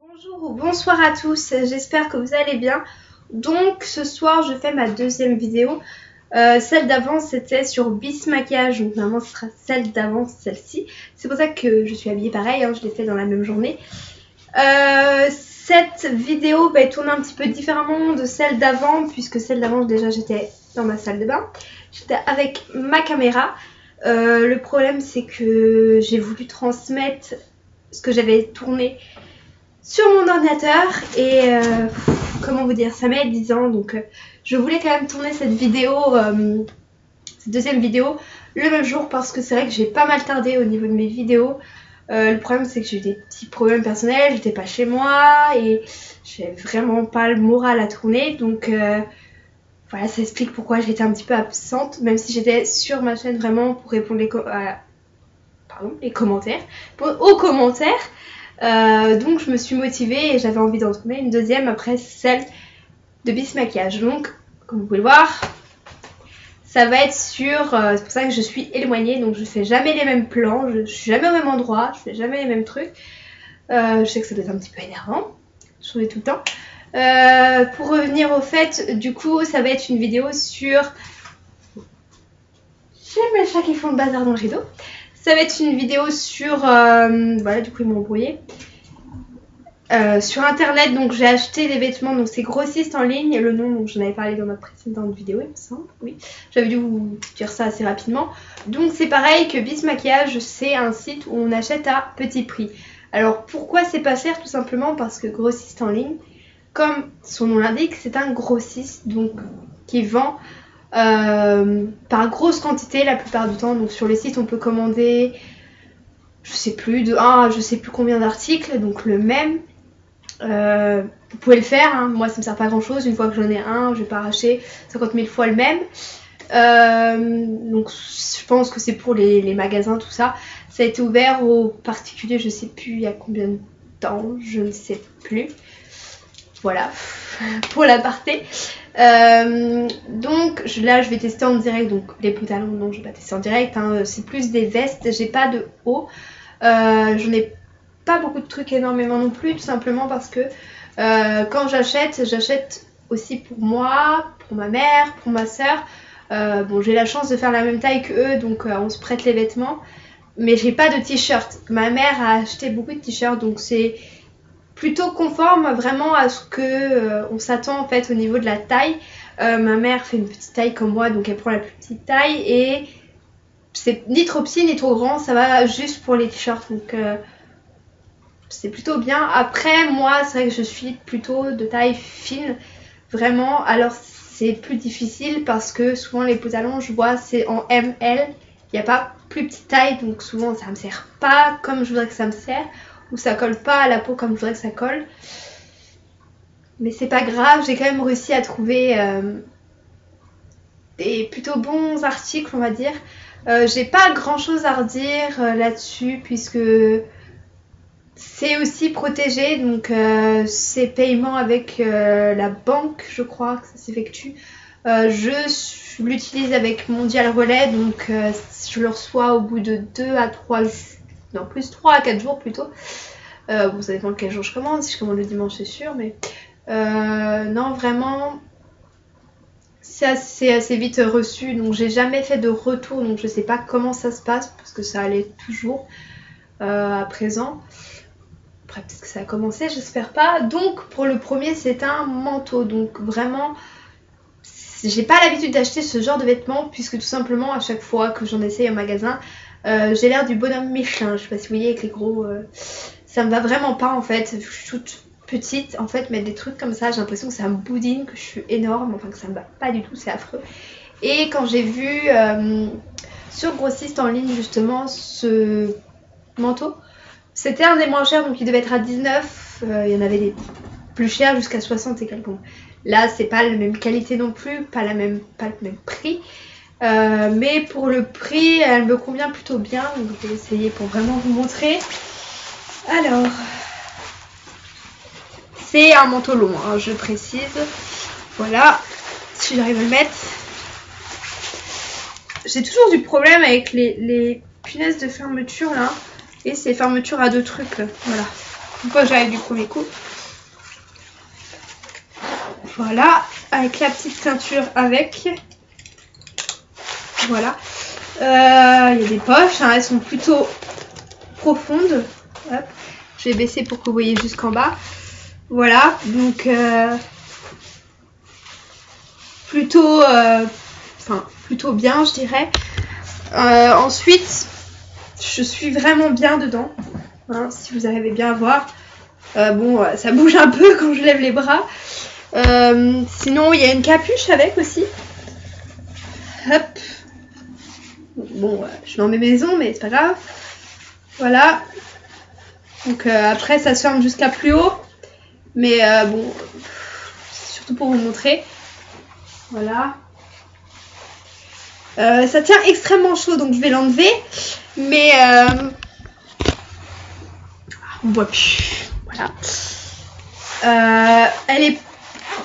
Bonjour ou bonsoir à tous, j'espère que vous allez bien. Donc ce soir je fais ma deuxième vidéo. Celle d'avant c'était sur Bis Maquillage, donc normalement ce sera celle d'avant, celle-ci. C'est pour ça que je suis habillée pareil, hein, je l'ai fait dans la même journée. Cette vidéo va tourner un petit peu différemment de celle d'avant, puisque celle d'avant déjà j'étais dans ma salle de bain. J'étais avec ma caméra. Le problème c'est que j'ai voulu transmettre ce que j'avais tourné sur mon ordinateur et comment vous dire, ça met 10 ans, donc je voulais quand même tourner cette vidéo, cette deuxième vidéo le même jour, parce que c'est vrai que j'ai pas mal tardé au niveau de mes vidéos. Le problème c'est que j'ai eu des petits problèmes personnels, j'étais pas chez moi et j'ai vraiment pas le moral à tourner, donc voilà, ça explique pourquoi j'étais un petit peu absente, même si j'étais sur ma chaîne vraiment pour répondre aux commentaires. Donc je me suis motivée et j'avais envie d'en tourner une deuxième après celle de Bis Maquillage. Donc comme vous pouvez le voir, ça va être sur... c'est pour ça que je suis éloignée, donc je fais jamais les mêmes plans, je suis jamais au même endroit, je fais jamais les mêmes trucs. Je sais que ça doit être un petit peu énervant, je change tout le temps. Pour revenir au fait, du coup ça va être une vidéo sur... J'ai mes chats qui font le bazar dans le rideau. Ça va être une vidéo sur... voilà, du coup ils m'ont embrouillé. Sur internet, donc j'ai acheté des vêtements, donc c'est grossiste en ligne, le nom, donc j'en avais parlé dans ma précédente vidéo il me semble, oui, j'avais dû vous dire ça assez rapidement. Donc c'est pareil que Bis Maquillage, c'est un site où on achète à petit prix. Alors pourquoi c'est pas cher? Tout simplement parce que grossiste en ligne, comme son nom l'indique, c'est un grossiste, donc qui vend par grosse quantité la plupart du temps. Donc sur les sites on peut commander, je sais plus combien d'articles, donc le même. Vous pouvez le faire, hein. Moi ça me sert pas grand chose, une fois que j'en ai un, je vais pas arracher 50 000 fois le même. Donc je pense que c'est pour les magasins, tout ça. Ça a été ouvert aux particuliers, je sais plus il y a combien de temps, je ne sais plus. Voilà, pour l'aparté. Donc là je vais tester en direct, donc les pantalons non je vais pas tester en direct, hein. C'est plus des vestes, j'ai pas de haut, j'en ai pas beaucoup de trucs énormément non plus, tout simplement parce que quand j'achète aussi pour moi, pour ma mère, pour ma soeur. Bon j'ai la chance de faire la même taille que eux, donc on se prête les vêtements, mais j'ai pas de t-shirt. Ma mère a acheté beaucoup de t-shirts, donc c'est plutôt conforme vraiment à ce que on s'attend en fait au niveau de la taille. Ma mère fait une petite taille comme moi, donc elle prend la plus petite taille et c'est ni trop petit ni trop grand, ça va juste pour les t-shirts, donc c'est plutôt bien. Après moi c'est vrai que je suis plutôt de taille fine vraiment, alors c'est plus difficile parce que souvent les pantalons je vois c'est en ML, il n'y a pas plus petite taille, donc souvent ça me sert pas comme je voudrais que ça me sert, ou ça colle pas à la peau comme je voudrais que ça colle. Mais c'est pas grave, j'ai quand même réussi à trouver des plutôt bons articles, on va dire. J'ai pas grand chose à redire là-dessus, puisque c'est aussi protégé, donc c'est paiement avec la banque, je crois que ça s'effectue. Je l'utilise avec Mondial Relais, donc je le reçois au bout de 2 à 3 jours, non plus 3 à 4 jours plutôt. Bon, ça dépend de quel jour je commande, si je commande le dimanche c'est sûr, mais non vraiment c'est assez vite reçu, donc j'ai jamais fait de retour, donc je sais pas comment ça se passe parce que ça allait toujours à présent. Après peut-être que ça a commencé, j'espère pas. Donc pour le premier c'est un manteau, donc vraiment j'ai pas l'habitude d'acheter ce genre de vêtements, puisque tout simplement à chaque fois que j'en essaye au magasin j'ai l'air du bonhomme Michelin, je sais pas si vous voyez avec les gros ça me va vraiment pas en fait, je suis toute petite en fait, mettre des trucs comme ça j'ai l'impression que ça me boudine, que je suis énorme, enfin que ça me va pas du tout, c'est affreux. Et quand j'ai vu sur grossiste en ligne justement ce manteau, c'était un des moins chers, donc il devait être à 19, il y en avait des plus chers jusqu'à 60 et quelques. Bon, là c'est pas la même qualité non plus, pas le même prix, mais pour le prix elle me convient plutôt bien, donc je vais essayer pour vraiment vous montrer. Alors c'est un manteau long, hein, je précise, voilà, si j'arrive à le mettre. J'ai toujours du problème avec les punaises de fermeture là, et ces fermetures à deux trucs là, voilà. Une fois que j'arrive du premier coup. Voilà, avec la petite ceinture avec. Voilà. Il y a des poches, hein, elles sont plutôt profondes. Hop. Je vais baisser pour que vous voyez jusqu'en bas. Voilà, donc plutôt bien, je dirais. Ensuite, je suis vraiment bien dedans, hein, si vous arrivez bien à voir. Bon, ça bouge un peu quand je lève les bras. Sinon, il y a une capuche avec aussi. Hop. Bon, je suis dans mes maisons, mais c'est pas grave. Voilà. Donc après, ça se ferme jusqu'à plus haut. Mais bon, c'est surtout pour vous montrer. Voilà. Ça tient extrêmement chaud, donc je vais l'enlever. Mais on voit plus. Voilà. Elle est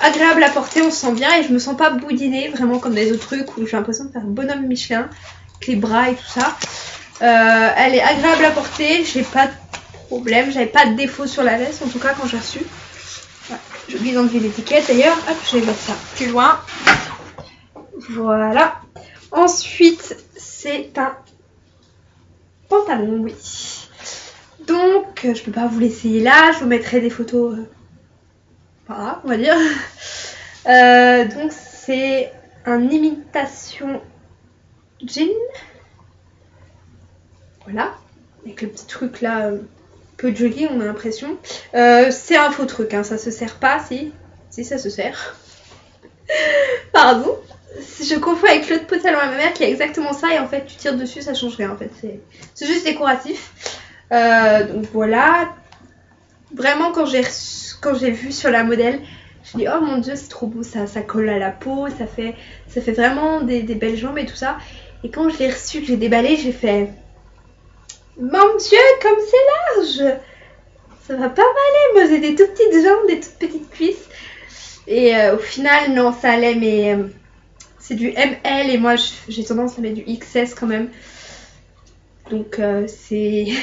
agréable à porter, on se sent bien et je me sens pas boudinée, vraiment comme les autres trucs où j'ai l'impression de faire un bonhomme Michelin, avec les bras et tout ça. Elle est agréable à porter, j'ai pas de problème, j'avais pas de défaut sur la veste, en tout cas quand j'ai reçu. Voilà. J'ai oublié d'enlever l'étiquette d'ailleurs, hop, je vais mettre ça plus loin. Voilà. Ensuite, c'est un pantalon, oui. Donc, je peux pas vous l'essayer là, je vous mettrai des photos par là, on va dire. Donc, c'est un imitation jean. Voilà. Avec le petit truc là, un peu jogging, on a l'impression. C'est un faux truc, hein, ça se serre pas, si. Si, ça se serre. Pardon. Je confonds avec l'autre pantalon à ma mère qui a exactement ça et en fait tu tires dessus, ça change rien en fait. C'est juste décoratif. Donc voilà. Vraiment quand j'ai vu sur la modèle, je me dis oh mon dieu c'est trop beau, ça colle à la peau, ça fait vraiment des belles jambes et tout ça. Et quand je l'ai reçu, que j'ai déballé, j'ai fait mon dieu comme c'est large, ça va pas m'aller. Moi j'ai des toutes petites jambes, des toutes petites cuisses. Et au final non ça allait mais c'est du ML et moi j'ai tendance à mettre du XS quand même. Donc c'est une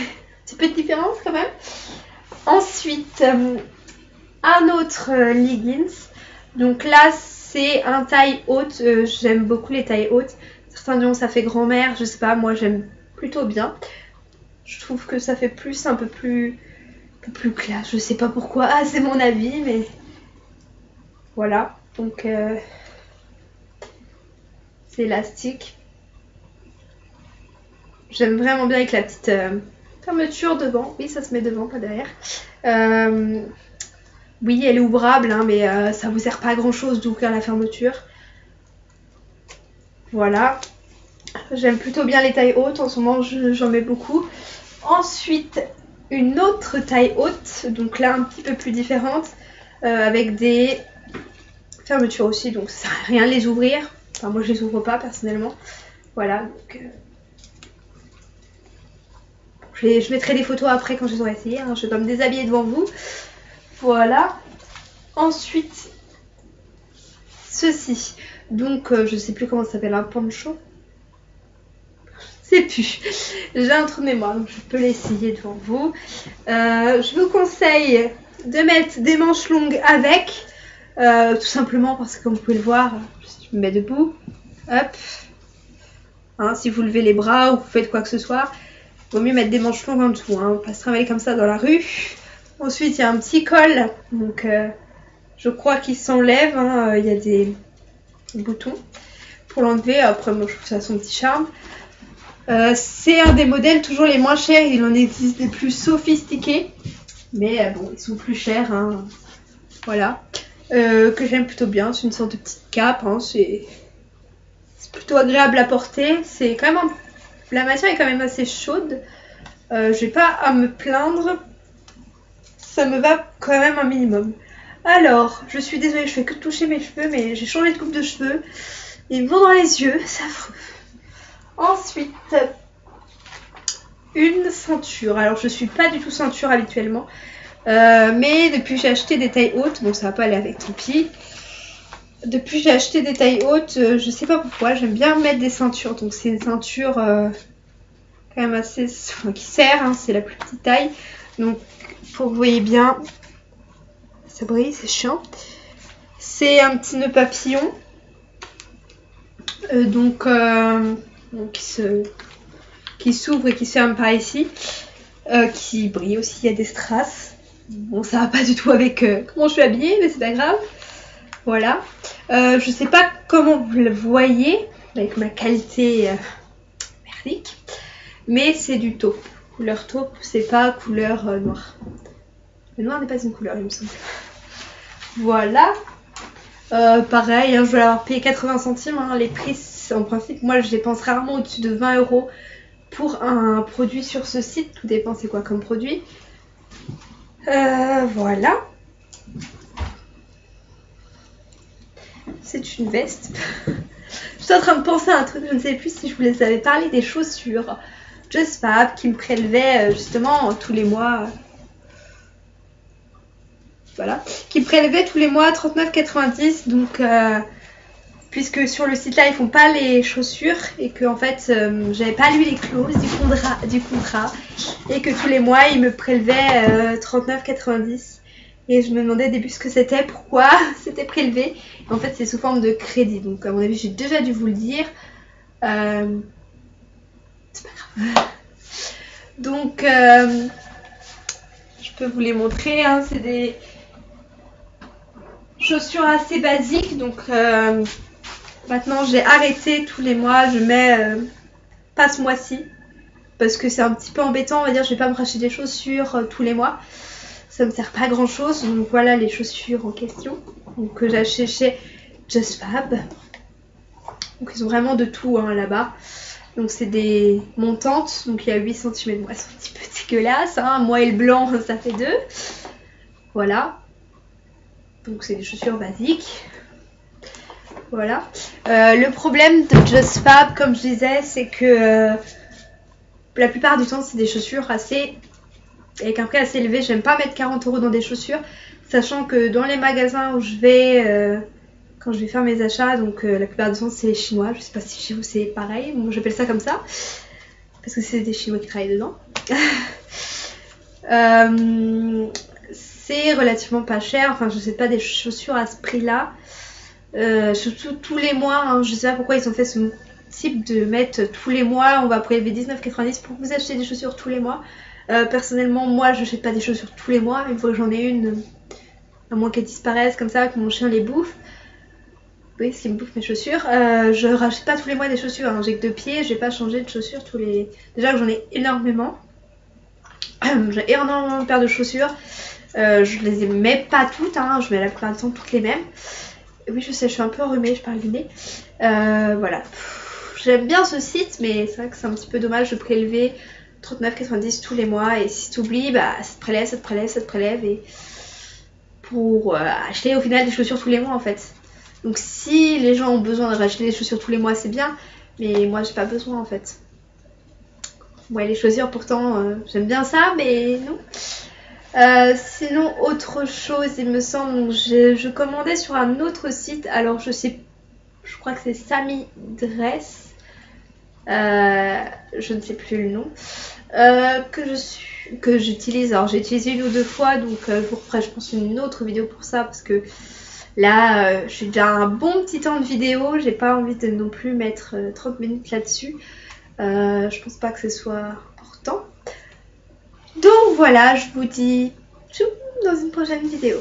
petite peu de différence quand même. Ensuite, un autre leggings. Donc là, c'est un taille haute. J'aime beaucoup les tailles hautes. Certains diront ça fait grand-mère. Je sais pas, moi j'aime plutôt bien. Je trouve que ça fait plus, un peu plus classe. Je sais pas pourquoi. Ah, c'est mon avis, mais voilà. Donc c'est élastique. J'aime vraiment bien avec la petite fermeture devant. Oui, ça se met devant, pas derrière. Oui, elle est ouvrable, hein, mais ça vous sert pas à grand chose d'ouvrir la fermeture. Voilà. J'aime plutôt bien les tailles hautes. En ce moment, j'en mets beaucoup. Ensuite, une autre taille haute. Donc là, un petit peu plus différente. Avec des fermetures aussi. Donc ça sert à rien de les ouvrir. Enfin, moi, je les ouvre pas personnellement. Voilà. Donc, je mettrai des photos après quand je les aurai essayées. Hein. Je dois me déshabiller devant vous. Voilà. Ensuite, ceci. Donc, je sais plus comment ça s'appelle, un poncho. Je sais plus. J'ai un trou de mémoire, donc je peux l'essayer devant vous. Je vous conseille de mettre des manches longues avec. Tout simplement parce que, comme vous pouvez le voir, je me mets debout. Hop. Hein, si vous levez les bras ou vous faites quoi que ce soit, il vaut mieux mettre des manches longues en dessous. Hein. On peut se travailler comme ça dans la rue. Ensuite, il y a un petit col. Donc, je crois qu'il s'enlève. Hein. Il y a des boutons pour l'enlever. Après, moi, je trouve ça a son petit charme. C'est un des modèles toujours les moins chers. Il en existe des plus sophistiqués. Mais bon, ils sont plus chers. Hein. Voilà. Que j'aime plutôt bien. C'est une sorte de petite cape. Hein. C'est plutôt agréable à porter. C'est quand même la matière est quand même assez chaude. J'ai pas à me plaindre. Ça me va quand même un minimum. Alors, je suis désolée, je fais que toucher mes cheveux, mais j'ai changé de coupe de cheveux. Ils me vont dans les yeux, c'est affreux. Ensuite, une ceinture. Alors, je suis pas du tout ceinture habituellement. Mais depuis que j'ai acheté des tailles hautes, bon, ça va pas aller avec, tant pis. Depuis que j'ai acheté des tailles hautes, je sais pas pourquoi, j'aime bien mettre des ceintures. Donc, c'est une ceinture quand même assez... Enfin, qui sert, hein, c'est la plus petite taille. Donc, faut que vous voyez bien. Ça brille, c'est chiant. C'est un petit nœud papillon. Qui s'ouvre et qui se ferme par ici. Qui brille aussi, il y a des strass. Bon, ça va pas du tout avec comment je suis habillée, mais c'est pas grave. Voilà. Je sais pas comment vous le voyez avec ma qualité merdique, mais c'est du taupe. Couleur taupe, c'est pas couleur noire. Le noir n'est pas une couleur, il me semble. Voilà. Pareil, hein, je vais l'avoir payé 80 centimes. Hein, les prix, en principe, moi je dépense rarement au-dessus de 20 € pour un produit sur ce site. Tout dépend c'est quoi comme produit. Voilà. C'est une veste. Je suis en train de penser à un truc, je ne sais plus si je vous les avais parlé des chaussures Just Fab qui me prélevaient justement tous les mois. Voilà. Qui me prélevaient tous les mois 39,90 €. Donc, puisque sur le site là ils font pas les chaussures et que en fait j'avais pas lu les clauses du contrat et que tous les mois ils me prélevaient 39,90 €. Et je me demandais au début ce que c'était, pourquoi c'était prélevé. Et en fait, c'est sous forme de crédit. Donc, à mon avis, j'ai déjà dû vous le dire. C'est pas grave. Donc, je peux vous les montrer. Hein. C'est des chaussures assez basiques. Donc, maintenant, j'ai arrêté tous les mois. Je mets pas ce mois-ci. Parce que c'est un petit peu embêtant. On va dire, je vais pas me racheter des chaussures tous les mois. Ça me sert pas à grand chose. Donc voilà les chaussures en question. Donc, que j'ai acheté chez Just Fab. Donc ils ont vraiment de tout hein, là-bas. Donc c'est des montantes. Donc il y a 8 cm. Elles sont un petit peu dégueulasses. Hein. Moi et le blanc ça fait 2. Voilà. Donc c'est des chaussures basiques. Voilà. Le problème de Just Fab, comme je disais, c'est que la plupart du temps c'est des chaussures avec un prix assez élevé. J'aime pas mettre 40 € dans des chaussures, sachant que dans les magasins où je vais quand je vais faire mes achats, donc la plupart du temps c'est les chinois. Je sais pas si chez vous c'est pareil, moi j'appelle ça comme ça parce que c'est des chinois qui travaillent dedans. C'est relativement pas cher, enfin je sais pas des chaussures à ce prix là, surtout tous les mois hein. Je sais pas pourquoi ils ont fait ce type de mettre tous les mois on va prélever 19,90 € pour vous acheter des chaussures tous les mois. Personnellement, moi je n'achète pas des chaussures tous les mois. Une fois que j'en ai une, à moins qu'elles disparaissent comme ça, que mon chien les bouffe. Oui, ce qui me bouffe mes chaussures. Je rachète pas tous les mois des chaussures. Hein. J'ai que 2 pieds, je vais pas changer de chaussures tous les. Déjà que j'en ai énormément. J'ai énormément de paires de chaussures. Je les mets pas toutes, hein. Je mets la plupart du temps toutes les mêmes. Oui, je sais, je suis un peu enrhumée, je parle du nez. Voilà. J'aime bien ce site, mais c'est vrai que c'est un petit peu dommage de prélever 39,90 € tous les mois, et si tu oublies, bah ça te prélève et pour acheter au final des chaussures tous les mois en fait. Donc si les gens ont besoin de racheter des chaussures tous les mois c'est bien, mais moi j'ai pas besoin en fait. Ouais, les chaussures pourtant j'aime bien ça, mais non. Sinon autre chose il me semble, je commandais sur un autre site, alors je crois que c'est Sami Dress. Je ne sais plus le nom, que j'utilise. Alors j'ai utilisé 1 ou 2 fois, donc je vous referai je pense une autre vidéo pour ça, parce que là j'ai déjà un bon petit temps de vidéo, j'ai pas envie de non plus mettre 30 minutes là-dessus. Je pense pas que ce soit important. Donc voilà, je vous dis tchou dans une prochaine vidéo.